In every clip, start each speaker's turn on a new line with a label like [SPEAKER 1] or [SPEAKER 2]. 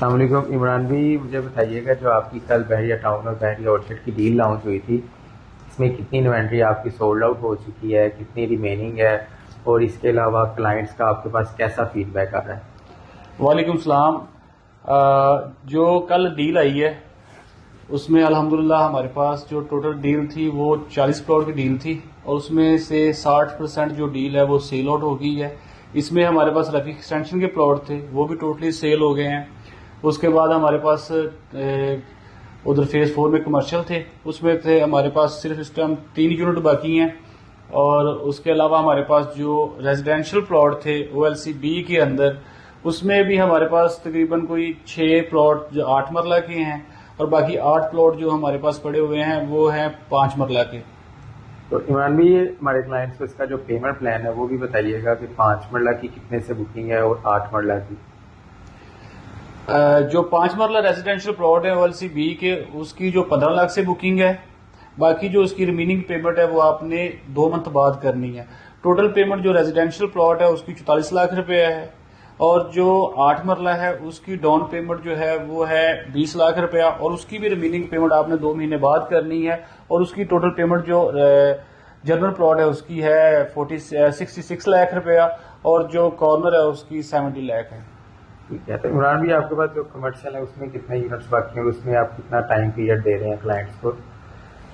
[SPEAKER 1] السلام علیکم عمران بھی، مجھے بتائیے گا جو آپ کی کل بحریہ ٹاؤن اور بحریہ اورچرڈ کی ڈیل لانچ ہوئی تھی، اس میں کتنی انوینٹری آپ کی سولڈ آؤٹ ہو چکی ہے، کتنی ریمیننگ ہے، اور اس کے علاوہ کلائنٹس کا آپ کے پاس کیسا فیڈ بیک آ رہا ہے؟
[SPEAKER 2] وعلیکم السلام۔ جو کل ڈیل آئی ہے اس میں الحمدللہ ہمارے پاس جو ٹوٹل ڈیل تھی وہ 40 پلاٹ کی ڈیل تھی، اور اس میں سے 60% جو ڈیل ہے وہ سیل آؤٹ ہو گئی ہے۔ اس میں ہمارے پاس رفیق ایکسٹینشن کے پلاٹ تھے، وہ بھی ٹوٹلی سیل ہو گئے ہیں۔ اس کے بعد ہمارے پاس ادھر فیز 4 میں کمرشل تھے، اس میں تھے ہمارے پاس صرف اس ٹائم 3 یونٹ باقی ہیں، اور اس کے علاوہ ہمارے پاس جو ریزیڈینشل پلاٹ تھے OLC B کے اندر، اس میں بھی ہمارے پاس تقریباً کوئی 6 پلاٹ جو 8 مرلہ کے ہیں، اور باقی 8 پلاٹ جو ہمارے پاس پڑے ہوئے ہیں وہ ہیں 5 مرلہ کے۔
[SPEAKER 1] تو عمران بھی ہمارے کلائنٹس کو اس کا جو پیمنٹ پلان ہے وہ بھی بتائیے گا کہ 5 مرلہ کی کتنے سے بکنگ ہے اور 8 مرلہ کی؟
[SPEAKER 2] جو 5 مرلہ ریزیڈینشل پلاٹ ہے OLC B کے، اس کی جو 15 لاکھ سے بکنگ ہے، باقی جو اس کی ریمیننگ پیمنٹ ہے وہ آپ نے 2 منتھ بعد کرنی ہے۔ ٹوٹل پیمنٹ جو ریزیڈینشل پلاٹ ہے اس کی 44 لاکھ روپے ہے، اور جو 8 مرلہ ہے اس کی ڈاؤن پیمنٹ جو ہے وہ ہے 20 لاکھ روپیہ، اور اس کی بھی ریمیننگ پیمنٹ آپ نے 2 مہینے بعد کرنی ہے، اور اس کی ٹوٹل پیمنٹ جو جنرل پلاٹ ہے اس کی ہے 66 لاکھ روپیہ، اور جو کارنر ہے اس کی 70 لاکھ ہے۔
[SPEAKER 1] ٹھیک ہے، تو عمران بھی آپ کے پاس جو کمرشل ہے اس میں کتنے یونٹس باقی ہیں اور اس میں آپ کتنا ٹائم پیریڈ دے رہے ہیں کلائنٹس کو؟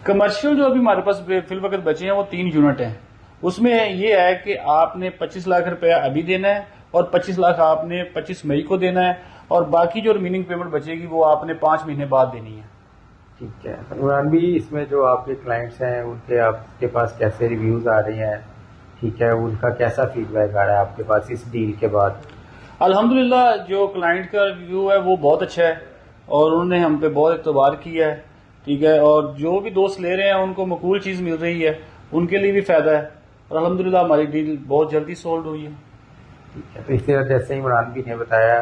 [SPEAKER 2] کمرشل جو ابھی ہمارے پاس فی الوقت بچے ہیں وہ 3 یونٹ ہیں۔ اس میں یہ ہے کہ آپ نے 25 لاکھ روپیہ ابھی دینا ہے، اور 25 لاکھ آپ نے 25 مئی کو دینا ہے، اور باقی جو ریمیننگ پیمنٹ بچے گی وہ آپ نے 5 مہینے بعد دینی ہے۔
[SPEAKER 1] ٹھیک ہے، عمران بھی اس میں جو آپ کے کلائنٹس ہیں ان کے آپ کے پاس کیسے ریویوز آ رہے ہیں؟ ٹھیک ہے، ان کا کیسا فیڈ بیک آ رہا ہے آپ کے پاس اس ڈیل کے بعد؟
[SPEAKER 2] الحمدللہ جو کلائنٹ کا ریویو ہے وہ بہت اچھا ہے، اور انہوں نے ہم پہ بہت اعتبار کیا ہے، ٹھیک ہے، اور جو بھی دوست لے رہے ہیں ان کو مقبول چیز مل رہی ہے، ان کے لیے بھی فائدہ ہے، اور الحمدللہ ہماری ڈیل بہت جلدی سولڈ ہوئی ہے۔
[SPEAKER 1] ٹھیک ہے، تو اس طرح جیسے عمران بھی نے بتایا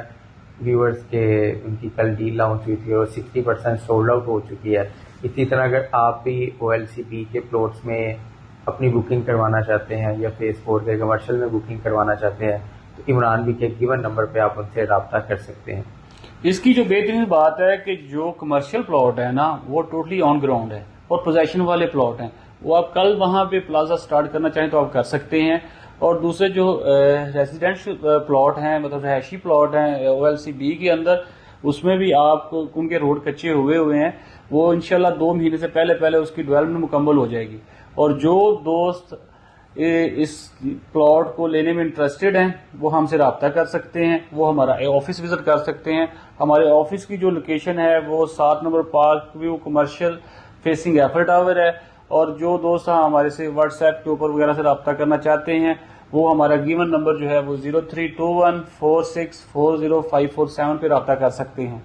[SPEAKER 1] ویورز کے ان کی کل ڈیل لانچ ہوئی تھی اور 60% سولڈ آؤٹ ہو چکی ہے، اسی طرح اگر آپ بھی OLC B کے پلاٹس میں اپنی بکنگ کروانا چاہتے ہیں یا فیز 4 کے کمرشل میں بکنگ کروانا چاہتے ہیں تو عمران بھی کے گیون نمبر پہ آپ ان سے رابطہ کر سکتے ہیں۔
[SPEAKER 2] اس کی جو بہترین بات ہے کہ جو کمرشل پلاٹ ہے نا وہ ٹوٹلی آن گراؤنڈ ہے، اور پوزیشن والے پلاٹ ہیں، وہ آپ کل وہاں پہ پلازا سٹارٹ کرنا چاہیں تو آپ کر سکتے ہیں۔ اور دوسرے جو ریزیڈینشل پلاٹ ہیں، مطلب رہائشی پلاٹ ہیں OLC B کے اندر، اس میں بھی آپ کو ان کے روڈ کچے ہوئے ہیں، وہ انشاءاللہ 2 مہینے سے پہلے اس کی ڈیولپمنٹ مکمل ہو جائے گی۔ اور جو دوست اس پلاٹ کو لینے میں انٹرسٹڈ ہیں وہ ہم سے رابطہ کر سکتے ہیں، وہ ہمارا آفس وزٹ کر سکتے ہیں۔ ہمارے آفس کی جو لوکیشن ہے وہ 7 نمبر park view commercial facing Eiffel tower ہے، اور جو دوست ہمارے سے واٹس ایپ کے اوپر وغیرہ سے رابطہ کرنا چاہتے ہیں وہ ہمارا گیون نمبر جو ہے وہ 032146405547 پہ رابطہ کر سکتے ہیں۔